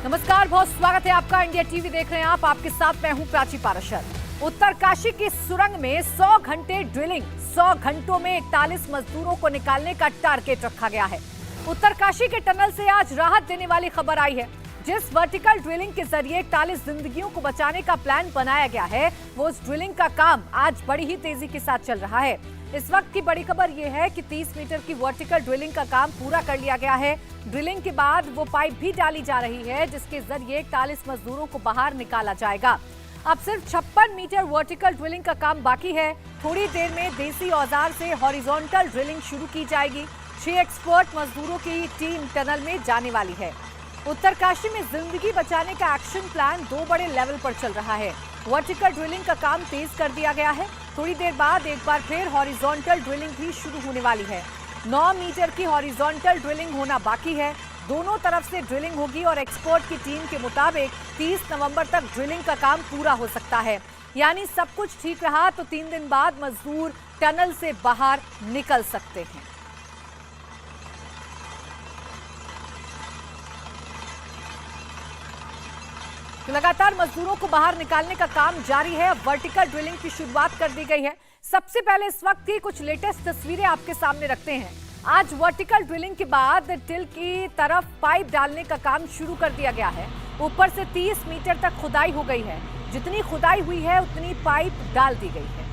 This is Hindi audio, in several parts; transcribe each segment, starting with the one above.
नमस्कार, बहुत स्वागत है आपका। इंडिया टीवी देख रहे हैं आप। आपके साथ मैं हूं प्राची पाराशर। उत्तरकाशी की सुरंग में 100 घंटे ड्रिलिंग, 100 घंटों में 41 मजदूरों को निकालने का टारगेट रखा गया है। उत्तरकाशी के टनल से आज राहत देने वाली खबर आई है। जिस वर्टिकल ड्रिलिंग के जरिए 41 जिंदगियों को बचाने का प्लान बनाया गया है, वो उस ड्रिलिंग का काम आज बड़ी ही तेजी के साथ चल रहा है। इस वक्त की बड़ी खबर यह है कि 30 मीटर की वर्टिकल ड्रिलिंग का काम पूरा कर लिया गया है। ड्रिलिंग के बाद वो पाइप भी डाली जा रही है, जिसके जरिए 41 मजदूरों को बाहर निकाला जाएगा। अब सिर्फ 56 मीटर वर्टिकल ड्रिलिंग का काम बाकी है। थोड़ी देर में देसी औजार से हॉरिजॉन्टल ड्रिलिंग शुरू की जाएगी। 6 एक्सपर्ट मजदूरों की टीम टनल में जाने वाली है। उत्तरकाशी में जिंदगी बचाने का एक्शन प्लान 2 बड़े लेवल पर चल रहा है। वर्टिकल ड्रिलिंग का काम तेज कर दिया गया है। थोड़ी देर बाद एक बार फिर हॉरिजॉन्टल ड्रिलिंग भी शुरू होने वाली है। 9 मीटर की हॉरिजॉन्टल ड्रिलिंग होना बाकी है। दोनों तरफ से ड्रिलिंग होगी और एक्सपर्ट की टीम के मुताबिक 30 नवंबर तक ड्रिलिंग का काम पूरा हो सकता है। यानी सब कुछ ठीक रहा तो 3 दिन बाद मजदूर टनल से बाहर निकल सकते हैं। तो लगातार मजदूरों को बाहर निकालने का काम जारी है। अब वर्टिकल ड्रिलिंग की शुरुआत कर दी गई है। सबसे पहले इस वक्त की कुछ लेटेस्ट तस्वीरें आपके सामने रखते हैं। आज वर्टिकल ड्रिलिंग के बाद टिल की तरफ पाइप डालने का काम शुरू कर दिया गया है। ऊपर से 30 मीटर तक खुदाई हो गई है। जितनी खुदाई हुई है उतनी पाइप डाल दी गई है।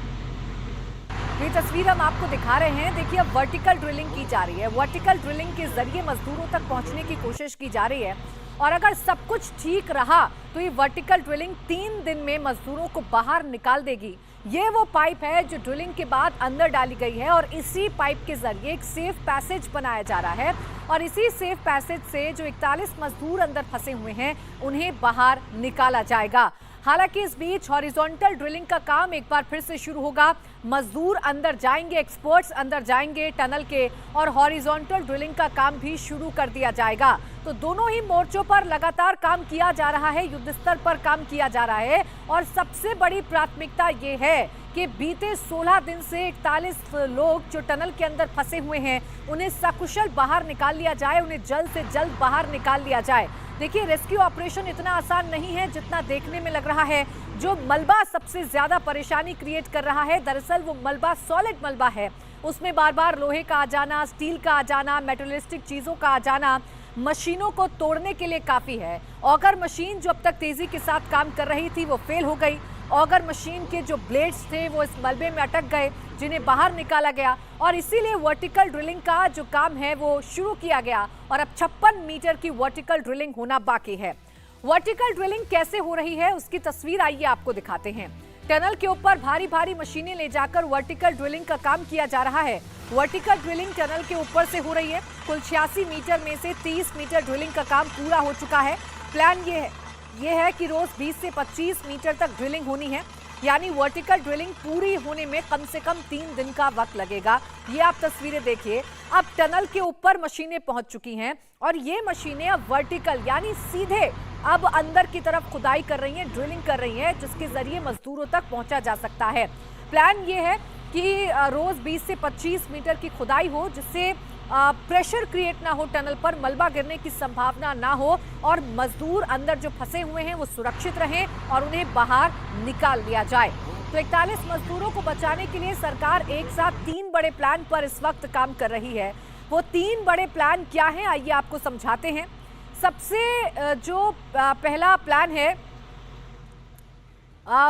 ये तस्वीर हम आपको दिखा रहे हैं। देखिए, अब वर्टिकल ड्रिलिंग की जा रही है। वर्टिकल ड्रिलिंग के जरिए मजदूरों तक पहुंचने की कोशिश की जा रही है और अगर सब कुछ ठीक रहा तो ये वर्टिकल ड्रिलिंग 3 दिन में मजदूरों को बाहर निकाल देगी। ये वो पाइप है जो ड्रिलिंग के बाद अंदर डाली गई है और इसी पाइप के जरिए एक सेफ पैसेज बनाया जा रहा है और इसी सेफ पैसेज से जो 41 मजदूर अंदर फंसे हुए हैं उन्हें बाहर निकाला जाएगा। हालांकि इस बीच हॉरिजॉन्टल ड्रिलिंग का काम एक बार फिर से शुरू होगा। मजदूर अंदर जाएंगे, एक्सपर्ट्स अंदर जाएंगे टनल के और हॉरिजॉन्टल ड्रिलिंग का काम भी शुरू कर दिया जाएगा। तो दोनों ही मोर्चों पर लगातार काम किया जा रहा है, युद्ध स्तर पर काम किया जा रहा है और सबसे बड़ी प्राथमिकता ये है कि बीते 16 दिन से 41 लोग जो टनल के अंदर फंसे हुए हैं उन्हें सकुशल बाहर निकाल लिया जाए, उन्हें जल्द से जल्द बाहर निकाल लिया जाए। देखिए, रेस्क्यू ऑपरेशन इतना आसान नहीं है जितना देखने में लग रहा है। जो मलबा सबसे ज्यादा परेशानी क्रिएट कर रहा है, दरअसल वो मलबा सॉलिड मलबा है। उसमें बार बार लोहे का आ जाना, स्टील का आ जाना, मेटलिस्टिक चीजों का आ जाना मशीनों को तोड़ने के लिए काफी है। ऑगर मशीन जो अब तक तेजी के साथ काम कर रही थी वो फेल हो गई। ऑगर मशीन के जो ब्लेड्स थे वो इस मलबे में अटक गए, जिन्हें बाहर निकाला गया और इसीलिए वर्टिकल ड्रिलिंग का जो काम है वो शुरू किया गया और अब 56 मीटर की वर्टिकल ड्रिलिंग होना बाकी है। वर्टिकल ड्रिलिंग कैसे हो रही है उसकी तस्वीर आइए आपको दिखाते हैं। टनल के ऊपर भारी भारी मशीनें ले जाकर वर्टिकल ड्रिलिंग का काम किया जा रहा है। वर्टिकल ड्रिलिंग टनल के ऊपर से हो रही है। कुल 86 मीटर में से 30 मीटर ड्रिलिंग का काम पूरा हो चुका है। प्लान ये है कि रोज 20 से 25 मीटर तक ड्रिलिंग होनी है। यानी वर्टिकल ड्रिलिंग पूरी होने में कम से कम 3 दिन का वक्त लगेगा। ये आप तस्वीरें देखिए। अब टनल के ऊपर मशीनें पहुंच चुकी हैं और ये मशीनें अब वर्टिकल यानी सीधे अब अंदर की तरफ खुदाई कर रही हैं, ड्रिलिंग कर रही हैं, जिसके जरिए मजदूरों तक पहुंचा जा सकता है। प्लान ये है कि रोज 20 से 25 मीटर की खुदाई हो, जिससे प्रेशर क्रिएट ना हो, टनल पर मलबा गिरने की संभावना ना हो और मजदूर अंदर जो फंसे हुए हैं वो सुरक्षित रहें और उन्हें बाहर निकाल दिया जाए। तो 41 मजदूरों को बचाने के लिए सरकार एक साथ 3 बड़े प्लान पर इस वक्त काम कर रही है। वो 3 बड़े प्लान क्या हैं, आइए आपको समझाते हैं। सबसे जो पहला प्लान है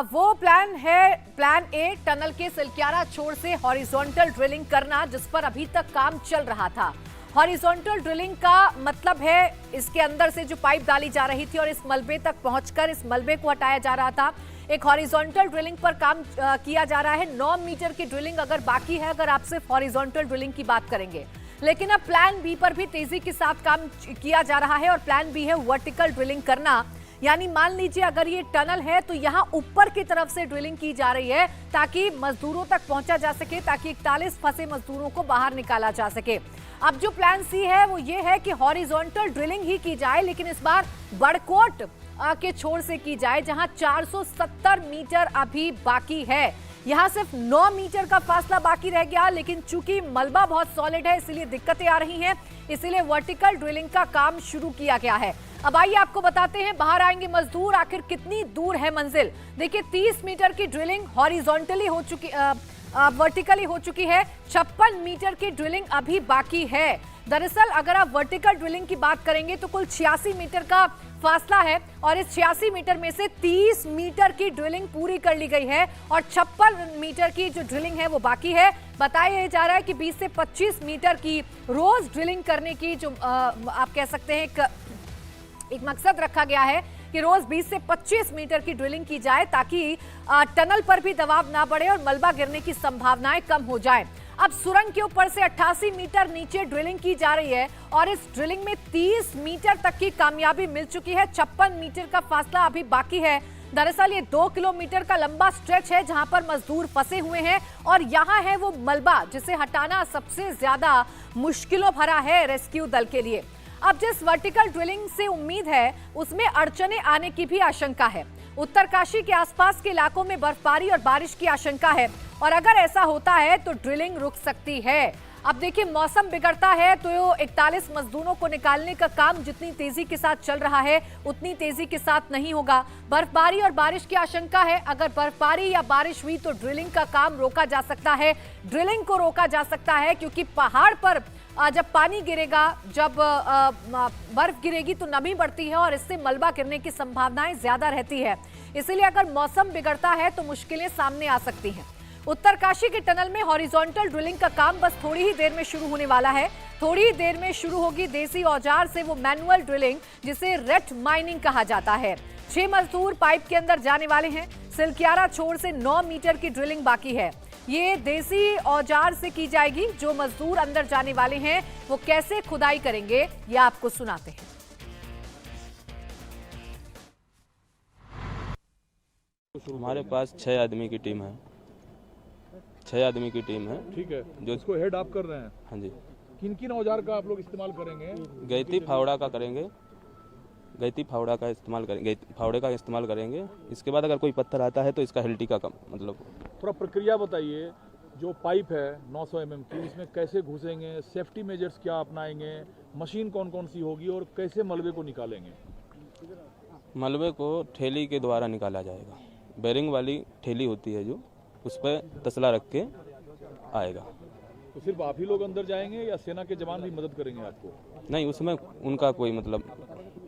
वो प्लान है प्लान ए, टनल के सिलक्यारा छोर से हॉरिजॉन्टल ड्रिलिंग करना, जिस पर अभी तक काम चल रहा था। हॉरिजॉन्टल ड्रिलिंग का मतलब है इसके अंदर से जो पाइप डाली जा रही थी और इस मलबे तक पहुंचकर इस मलबे को हटाया जा रहा था। एक हॉरिजॉन्टल ड्रिलिंग पर काम किया जा रहा है। 9 मीटर की ड्रिलिंग अगर बाकी है, अगर आप सिर्फ हॉरिजॉन्टल ड्रिलिंग की बात करेंगे। लेकिन अब प्लान बी पर भी तेजी के साथ काम किया जा रहा है और प्लान बी है वर्टिकल ड्रिलिंग करना। यानी मान लीजिए अगर ये टनल है तो यहाँ ऊपर की तरफ से ड्रिलिंग की जा रही है ताकि मजदूरों तक पहुंचा जा सके, ताकि 41 फंसे मजदूरों को बाहर निकाला जा सके। अब जो प्लान सी है वो ये है कि हॉरिजॉन्टल ड्रिलिंग ही की जाए, लेकिन इस बार बड़कोट के छोर से की जाए, जहां 470 मीटर अभी बाकी है। यहाँ सिर्फ 9 मीटर का फासला बाकी रह गया, लेकिन चूंकि मलबा बहुत सॉलिड है इसलिए दिक्कतें आ रही हैं। इसीलिए वर्टिकल ड्रिलिंग का काम शुरू किया गया है। अब आइए आपको बताते हैं, बाहर आएंगे मजदूर, आखिर कितनी दूर है मंजिल। देखिए 30 मीटर की ड्रिलिंग हॉरिजॉन्टली हो चुकी, वर्टिकली हो चुकी है। 56 मीटर की ड्रिलिंग अभी बाकी है। दरअसल अगर आप वर्टिकल ड्रिलिंग की बात करेंगे तो कुल 86 मीटर का फासला है और इस 86 मीटर में से 30 मीटर की ड्रिलिंग पूरी कर ली गई है और 56 मीटर की जो ड्रिलिंग है वो बाकी है। बताया जा रहा है कि 20 से 25 मीटर की रोज ड्रिलिंग करने की जो आप कह सकते हैं एक मकसद रखा गया है कि रोज 20 से 25 मीटर की ड्रिलिंग की जाए ताकि टनल पर भी दबाव ना बढ़े और मलबा गिरने की संभावनाएं कम हो जाए। अब सुरंग के ऊपर से 88 मीटर नीचे ड्रिलिंग की जा रही है और इस ड्रिलिंग में 30 मीटर तक की कामयाबी मिल चुकी है। 56 मीटर का फासला अभी बाकी है। दरअसल ये 2 किलोमीटर का लंबा स्ट्रेच है जहां पर मजदूर फंसे हुए हैं और यहाँ है वो मलबा जिसे हटाना सबसे ज्यादा मुश्किलों भरा है रेस्क्यू दल के लिए। अब जिस वर्टिकल ड्रिलिंग से उम्मीद है उसमें अड़चने आने की भी आशंका है। उत्तरकाशी के आसपास के इलाकों में बर्फबारी और बारिश की आशंका है और अगर ऐसा होता है तो ड्रिलिंग रुक सकती है। अब देखिए मौसम बिगड़ता है तो 41 मजदूरों को निकालने का काम जितनी तेजी के साथ चल रहा है उतनी तेजी के साथ नहीं होगा। बर्फबारी और बारिश की आशंका है, अगर बर्फबारी या बारिश हुई तो ड्रिलिंग का काम रोका जा सकता है। ड्रिलिंग को रोका जा सकता है क्योंकि पहाड़ पर जब पानी गिरेगा, जब बर्फ गिरेगी तो नमी बढ़ती है और इससे मलबा गिरने की संभावनाएं ज्यादा रहती है। इसीलिए अगर मौसम बिगड़ता है तो मुश्किलें सामने आ सकती हैं। उत्तरकाशी के टनल में हॉरिजॉन्टल ड्रिलिंग का काम बस थोड़ी ही देर में शुरू होने वाला है। थोड़ी ही देर में शुरू होगी देसी औजार से वो मैनुअल ड्रिलिंग जिसे रेट माइनिंग कहा जाता है। 6 मजदूर पाइप के अंदर जाने वाले हैं। सिलक्यारा छोर से 9 मीटर की ड्रिलिंग बाकी है। ये देसी औजार से की जाएगी। जो मजदूर अंदर जाने वाले हैं वो कैसे खुदाई करेंगे ये आपको सुनाते हैं। हमारे पास 6 आदमी की टीम है। 6 आदमी की टीम है। ठीक है, जो इसको हेड आप कर रहे हैं। हाँ जी। किन किन औजार का आप लोग इस्तेमाल करेंगे? गैती फावड़ा का करेंगे, गैती फावड़ा का इस्तेमाल करेंगे, फावड़े का इस्तेमाल करेंगे। इसके बाद अगर कोई पत्थर आता है तो इसका हिल्टी का कम मतलब। थोड़ा प्रक्रिया बताइए। जो पाइप है 900 mm की, इसमें कैसे घुसेंगे, सेफ्टी मेजर्स क्या अपनाएंगे, मशीन कौन कौन सी होगी और कैसे मलबे को निकालेंगे? मलबे को ठेली के द्वारा निकाला जाएगा। बेरिंग वाली ठेली होती है जो, उस पर तसला रख के आएगा। तो सिर्फ आप ही लोग अंदर जाएंगे या सेना के जवान भी मदद करेंगे आपको? नहीं, उसमें उनका कोई मतलब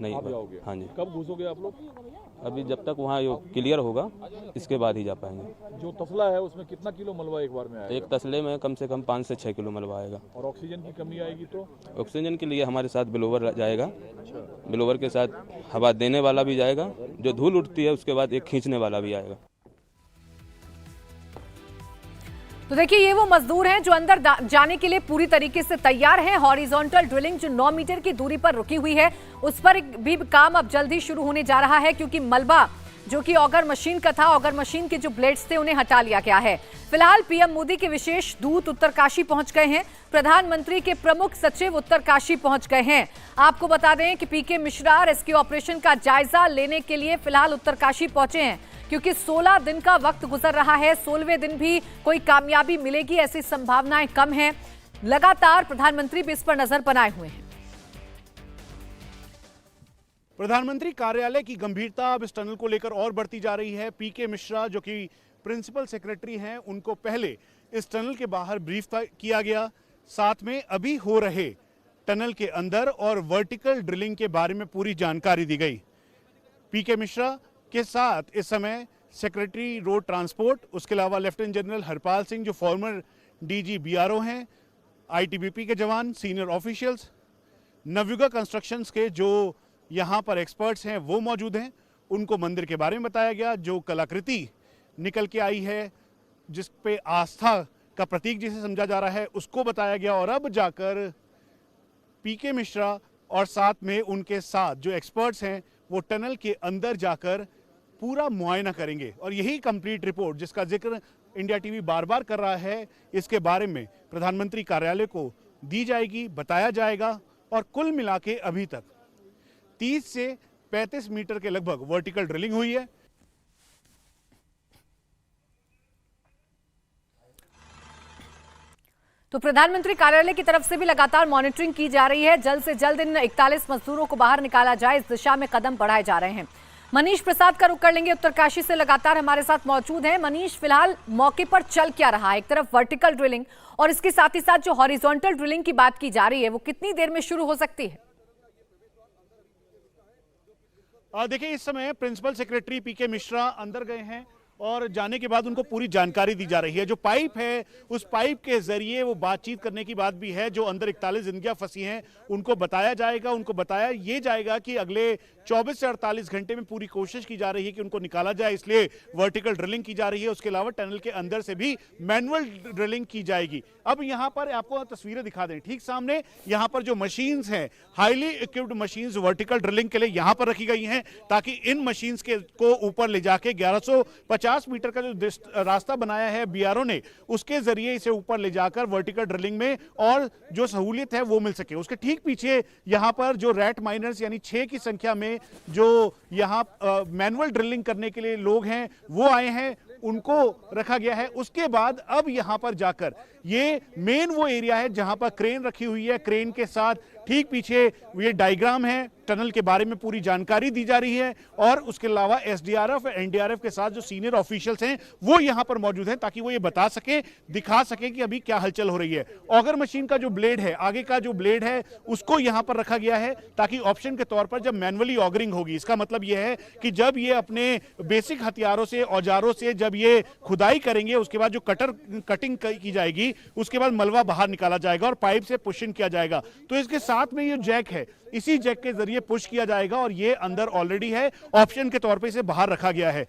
नहीं। आप जाओगे? हाँ जी। कब घुसोगे आप लोग? अभी जब तक वहाँ क्लियर होगा इसके बाद ही जा पाएंगे। जो तसला है उसमें कितना किलो मलबा एक बार में आएगा? एक तसले में कम से कम 5 से 6 किलो मलबा आएगा। और ऑक्सीजन की कमी आएगी तो? ऑक्सीजन के लिए हमारे साथ ब्लोवर जाएगा। ब्लोवर के साथ हवा देने वाला भी जाएगा। जो धूल उठती है उसके बाद एक खींचने वाला भी आएगा। तो देखिए ये वो मजदूर हैं जो अंदर जाने के लिए पूरी तरीके से तैयार हैं। हॉरिजॉन्टल ड्रिलिंग जो 9 मीटर की दूरी पर रुकी हुई है उस पर भी काम अब जल्दी शुरू होने जा रहा है क्योंकि मलबा जो कि ऑगर मशीन का था, ऑगर मशीन के जो ब्लेड्स थे उन्हें हटा लिया गया है। फिलहाल पीएम मोदी के विशेष दूत उत्तरकाशी पहुंच गए हैं। प्रधानमंत्री के प्रमुख सचिव उत्तरकाशी पहुंच गए हैं। आपको बता दें कि पीके मिश्रा रेस्क्यू ऑपरेशन का जायजा लेने के लिए फिलहाल उत्तरकाशी पहुंचे हैं क्योंकि 16 दिन का वक्त गुजर रहा है। 16वें दिन भी कोई कामयाबी मिलेगी ऐसी संभावनाएं कम हैं। लगातार प्रधानमंत्री भी इस पर नजर बनाए हुए हैं। प्रधानमंत्री कार्यालय की गंभीरता अब इस टनल को लेकर और बढ़ती जा रही है। पीके मिश्रा जो कि प्रिंसिपल सेक्रेटरी हैं, उनको पहले इस टनल के बाहर ब्रीफ किया गया। साथ में अभी हो रहे टनल के अंदर और वर्टिकल ड्रिलिंग के बारे में पूरी जानकारी दी गई। पीके मिश्रा के साथ इस समय सेक्रेटरी रोड ट्रांसपोर्ट, उसके अलावा लेफ्टिनेंट जनरल हरपाल सिंह जो फॉर्मर डीजी बीआरओ हैं, आईटीबीपी के जवान, सीनियर ऑफिशियल्स, नवयुगा कंस्ट्रक्शंस के जो यहाँ पर एक्सपर्ट्स हैं वो मौजूद हैं। उनको मंदिर के बारे में बताया गया। जो कलाकृति निकल के आई है जिस पे आस्था का प्रतीक जिसे समझा जा रहा है उसको बताया गया। और अब जाकर पीके मिश्रा और साथ में उनके साथ जो एक्सपर्ट्स हैं वो टनल के अंदर जाकर पूरा मुआयना करेंगे और यही कंप्लीट रिपोर्ट जिसका जिक्र इंडिया टीवी बार बार कर रहा है, इसके बारे में प्रधानमंत्री कार्यालय को दी जाएगी, बताया जाएगा। और कुल मिला के अभी तक 30 से 35 मीटर के लगभग वर्टिकल ड्रिलिंग हुई है। तो प्रधानमंत्री कार्यालय की तरफ से भी लगातार मॉनिटरिंग की जा रही है। जल्द से जल्द इन 41 मजदूरों को बाहर निकाला जाए, इस दिशा में कदम बढ़ाए जा रहे हैं। मनीष प्रसाद का रुख कर लेंगे, उत्तरकाशी से लगातार हमारे साथ मौजूद हैं। मनीष, फिलहाल मौके पर चल क्या रहा है? एक तरफ वर्टिकल ड्रिलिंग और इसके साथ ही साथ जो हॉरिजॉन्टल ड्रिलिंग की बात की जा रही है, वो कितनी देर में शुरू हो सकती है? देखिए, इस समय प्रिंसिपल सेक्रेटरी पीके मिश्रा अंदर गए हैं और जाने के बाद उनको पूरी जानकारी दी जा रही है। जो पाइप है, उस पाइप के जरिए वो बातचीत करने की बात भी है। जो अंदर 41 जिंदगियां फंसी हैं उनको बताया जाएगा, उनको बताया ये जाएगा कि अगले 24 से 48 घंटे में पूरी कोशिश की जा रही है कि उनको निकाला जाए, इसलिए वर्टिकल ड्रिलिंग की जा रही है। उसके अलावा टनल के अंदर से भी मैनुअल ड्रिलिंग की जाएगी। अब यहाँ पर आपको तस्वीरें दिखा दें, ठीक सामने यहाँ पर जो मशीन्स हैं, highly equipped machines vertical drilling के लिए यहाँ पर रखी गई हैं, ताकि इन मशीन्स को ऊपर ले जाके 1150 मीटर का जो रास्ता बनाया है बीआरओ ने, उसके जरिए इसे ऊपर ले जाकर वर्टिकल ड्रिलिंग में और जो सहूलियत है वो मिल सके। उसके ठीक पीछे यहाँ पर जो रैट माइनर्स यानी 6 की संख्या में जो यहाँ मैनुअल ड्रिलिंग करने के लिए लोग हैं वो आए हैं, उनको रखा गया है। उसके बाद अब यहाँ पर जाकर ये मेन वो एरिया है जहां पर क्रेन रखी हुई है। क्रेन के साथ ठीक पीछे ये डायग्राम है, टनल के बारे में पूरी जानकारी दी जा रही है और उसके अलावा एसडीआरएफ एनडीआरएफ के साथ जो सीनियर ऑफिशियल्स हैं वो यहां पर मौजूद हैं, ताकि वो ये बता सके, दिखा सके कि अभी क्या हलचल हो रही है। ऑगर मशीन का जो ब्लेड है, आगे का जो ब्लेड है, उसको यहां पर रखा गया है ताकि ऑप्शन के तौर पर जब मैनुअली ऑगरिंग होगी, इसका मतलब यह है कि जब ये अपने बेसिक हथियारों से, औजारों से जब ये खुदाई करेंगे, उसके बाद जो कटिंग की जाएगी, उसके बाद मलबा बाहर निकाला जाएगा और पाइप से पुशिंग किया जाएगा। तो इसके साथ में ये जैक है, इसी जैक के जरिए पुश किया जाएगा और ये अंदर ऑलरेडी है, ऑप्शन के तौर पे इसे बाहर रखा गया है।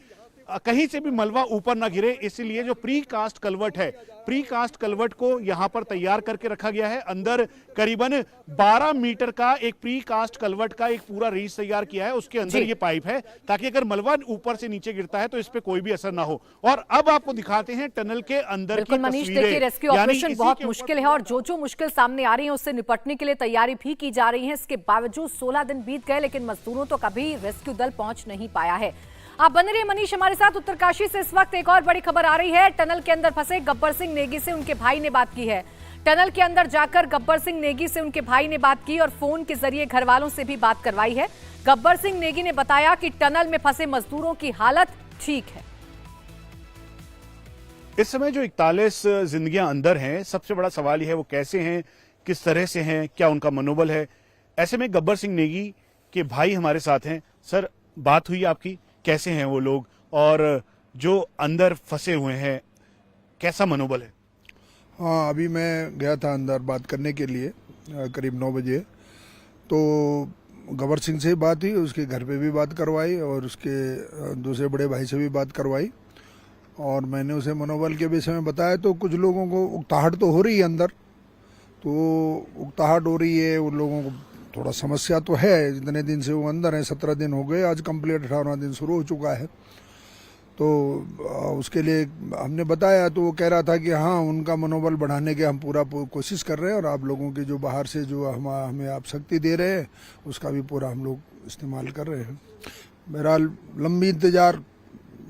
कहीं से भी मलबा ऊपर ना गिरे, इसलिए जो प्री कास्ट कलवर्ट है, प्री कास्ट कलवर्ट को यहां पर तैयार करके रखा गया है। अंदर करीबन 12 मीटर का एक प्री कास्ट कलवर्ट का एक पूरा रीच तैयार किया है, उसके अंदर ये पाइप है ताकि अगर मलबा ऊपर से नीचे गिरता है तो इस पे कोई भी असर ना हो। और अब आपको दिखाते हैं टनल के अंदर की मनीष, देखिए रेस्क्यू ऑपरेशन बहुत मुश्किल है और जो मुश्किल सामने आ रही है उससे निपटने के लिए तैयारी भी की जा रही है। इसके बावजूद 16 दिन बीत गए लेकिन मजदूरों तो कभी रेस्क्यू दल पहुंच नहीं पाया है। आप बने रहिए मनीष हमारे साथ। उत्तरकाशी से इस वक्त एक और बड़ी खबर आ रही है। टनल के अंदर फंसे गब्बर सिंह नेगी से उनके भाई ने बात की है। टनल के अंदर जाकर गब्बर सिंह नेगी से उनके भाई ने बात की और फोन के जरिए घर वालों से भी बात करवाई है। गब्बर सिंह नेगी ने बताया कि टनल में फंसे मजदूरों की हालत ठीक है। इस समय जो 41 जिंदगियां अंदर हैं, सबसे बड़ा सवाल यह है वो कैसे हैं, किस तरह से हैं, क्या उनका मनोबल है। ऐसे में गब्बर सिंह नेगी के भाई हमारे साथ हैं। सर, बात हुई आपकी, कैसे हैं वो लोग और जो अंदर फंसे हुए हैं कैसा मनोबल है? हाँ, अभी मैं गया था अंदर बात करने के लिए करीब 9 बजे, तो गब्बर सिंह से बात हुई, उसके घर पे भी बात करवाई और उसके दूसरे बड़े भाई से भी बात करवाई और मैंने उसे मनोबल के विषय में बताया। तो कुछ लोगों को उकताहट तो हो रही है अंदर, तो उकताहट हो रही है, उन लोगों को थोड़ा समस्या तो है। जितने दिन से वो अंदर हैं, 17 दिन हो गए, आज कंप्लीट 18वां दिन शुरू हो चुका है। तो उसके लिए हमने बताया तो वो कह रहा था कि हाँ, उनका मनोबल बढ़ाने के हम पूरा कोशिश कर रहे हैं और आप लोगों की जो बाहर से जो हमें आप शक्ति दे रहे हैं उसका भी पूरा हम लोग इस्तेमाल कर रहे हैं। बहरहाल लंबी इंतजार,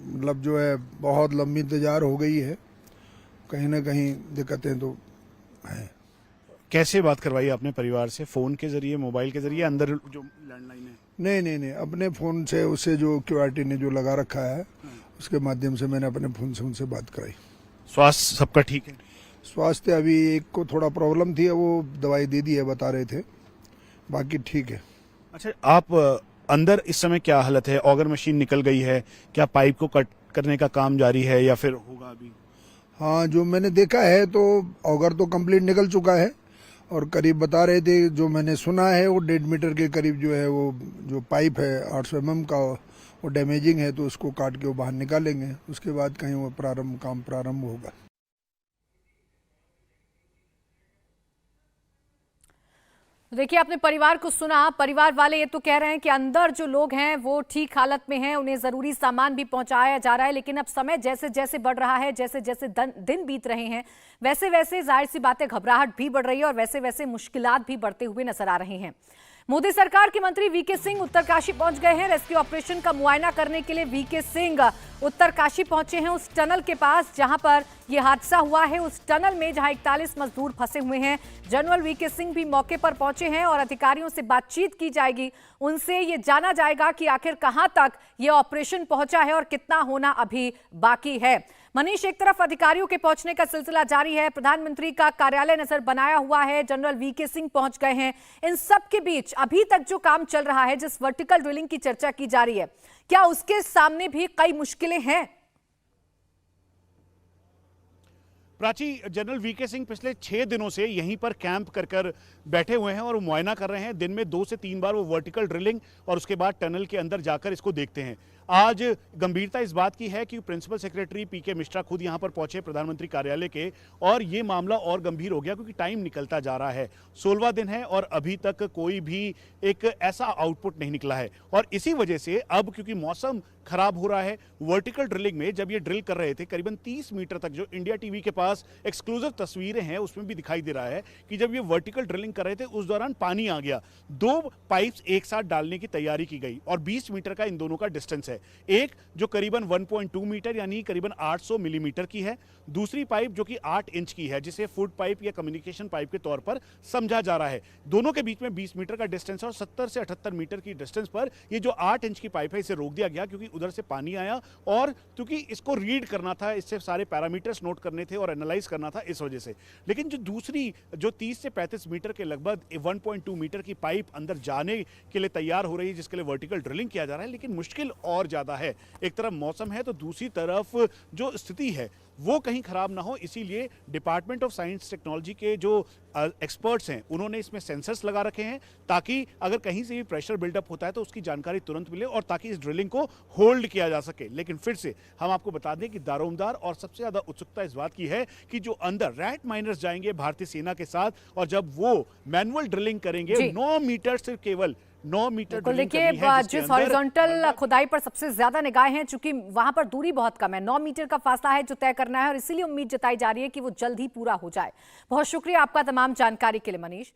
मतलब जो है बहुत लंबी इंतजार हो गई है, कहीं ना कहीं दिक्कतें तो हैं। कैसे बात करवाई आपने परिवार से? फोन के जरिए, मोबाइल के जरिए, अंदर जो लैंडलाइन है? नहीं, अपने फोन से, उससे जो क्यूआरटी ने जो लगा रखा है उसके माध्यम से मैंने अपने फोन से उनसे बात कराई। स्वास्थ्य सबका ठीक है? स्वास्थ्य अभी एक को थोड़ा प्रॉब्लम थी, वो दवाई दे दी है बता रहे थे, बाकी ठीक है। अच्छा, आप अंदर इस समय क्या हालत है? ऑगर मशीन निकल गई है, क्या पाइप को कट करने का काम जारी है या फिर होगा अभी? हाँ, जो मैंने देखा है तो ऑगर तो कंप्लीट निकल चुका है और करीब बता रहे थे, जो मैंने सुना है वो 1.5 मीटर के करीब जो है वो जो पाइप है 800 mm का, वो डैमेजिंग है, तो उसको काट के वो बाहर निकालेंगे, उसके बाद कहीं वो काम प्रारंभ होगा। देखिए, आपने परिवार को सुना। परिवार वाले ये तो कह रहे हैं कि अंदर जो लोग हैं वो ठीक हालत में हैं, उन्हें जरूरी सामान भी पहुंचाया जा रहा है, लेकिन अब समय जैसे जैसे बढ़ रहा है, जैसे जैसे दिन बीत रहे हैं, वैसे वैसे जाहिर सी बातें घबराहट भी बढ़ रही है और वैसे वैसे मुश्किलात भी बढ़ते हुए नजर आ रहे हैं। मोदी सरकार के मंत्री वीके सिंह उत्तरकाशी पहुंच गए हैं। रेस्क्यू ऑपरेशन का मुआयना करने के लिए वीके सिंह उत्तरकाशी पहुंचे हैं उस टनल के पास जहां पर यह हादसा हुआ है। उस टनल में जहां 41 मजदूर फंसे हुए हैं। जनरल वीके सिंह भी मौके पर पहुंचे हैं और अधिकारियों से बातचीत की जाएगी। उनसे ये जाना जाएगा कि आखिर कहां तक ये ऑपरेशन पहुंचा है और कितना होना अभी बाकी है। मनीष, एक तरफ अधिकारियों के पहुंचने का सिलसिला जारी है, प्रधानमंत्री का कार्यालय नजर बनाया हुआ है, जनरल वीके सिंह पहुंच गए हैं। इन सब के बीच अभी तक जो काम चल रहा है, जिस वर्टिकल ड्रिलिंग की चर्चा की जा रही है, क्या उसके सामने भी कई मुश्किलें हैं? प्राची, जनरल वीके सिंह पिछले 6 दिनों से यहीं पर कैंप कर बैठे हुए हैं और मुआयना कर रहे हैं। दिन में 2 से 3 बार वो वर्टिकल ड्रिलिंग और उसके बाद टनल के अंदर जाकर इसको देखते हैं। आज गंभीरता इस बात की है कि प्रिंसिपल सेक्रेटरी पीके मिश्रा खुद यहां पर पहुंचे प्रधानमंत्री कार्यालय के, और ये मामला और गंभीर हो गया क्योंकि टाइम निकलता जा रहा है। 16वां दिन है और अभी तक कोई भी एक ऐसा आउटपुट नहीं निकला है। और इसी वजह से अब क्योंकि मौसम खराब हो रहा है, वर्टिकल ड्रिलिंग में जब ये ड्रिल कर रहे थे करीबन 30 मीटर तक, जो इंडिया टीवी के पास एक्सक्लूसिव तस्वीरें हैं उसमें भी दिखाई दे रहा है कि जब ये वर्टिकल ड्रिलिंग कर रहे थे उस दौरान पानी आ गया। 2 पाइप्स एक साथ डालने की तैयारी की गई और 20 मीटर का इन दोनों का डिस्टेंस है। एक जो करीबन 1.2 मीटर यानी करीबन 800 मिलीमीटर की है, दूसरी पाइप जो कि 8 इंच की है, जिसे फूड पाइप या कम्युनिकेशन पाइप के तौर पर समझा जा रहा है। दोनों के बीच में 20 मीटर का डिस्टेंस है और 70 से 78 मीटर की डिस्टेंस पर ये जो 8 इंच की पाइप है इसे रोक दिया गया क्योंकि उधर से पानी आया और क्योंकि इसको रीड करना था, इससे सारे पैरामीटर्स नोट करने थे और एनालाइज करना था, इस वजह से। लेकिन जो दूसरी जो 30 से 35 मीटर के लगभग 1.2 मीटर की पाइप अंदर जाने के लिए तैयार हो रही है, जिसके लिए वर्टिकल ड्रिलिंग किया जा रहा है, लेकिन मुश्किल और ज्यादा है। एक तरफ मौसम है तो दूसरी तरफ जो स्थिति है वो कहीं खराब ना हो, इसीलिए डिपार्टमेंट ऑफ साइंस टेक्नोलॉजी के जो एक्सपर्ट्स हैं उन्होंने इसमें सेंसर्स लगा रखे हैं ताकि अगर कहीं से भी प्रेशर बिल्डअप होता है तो उसकी जानकारी तुरंत मिले और ताकि इस ड्रिलिंग को होल्ड किया जा सके। लेकिन फिर से हम आपको बता दें कि दारोमदार और सबसे ज्यादा उत्सुकता इस बात की है कि जो अंदर रैट माइनर्स जाएंगे भारतीय सेना के साथ और जब वो मैनुअल ड्रिलिंग करेंगे 9 मीटर से केवल 9 मीटर देखिए, जिस हॉरिजॉन्टल खुदाई पर सबसे ज्यादा निगाहें हैं, चूंकि वहां पर दूरी बहुत कम है, 9 मीटर का फासला है जो तय करना है और इसीलिए उम्मीद जताई जा रही है कि वो जल्द ही पूरा हो जाए। बहुत शुक्रिया आपका तमाम जानकारी के लिए मनीष।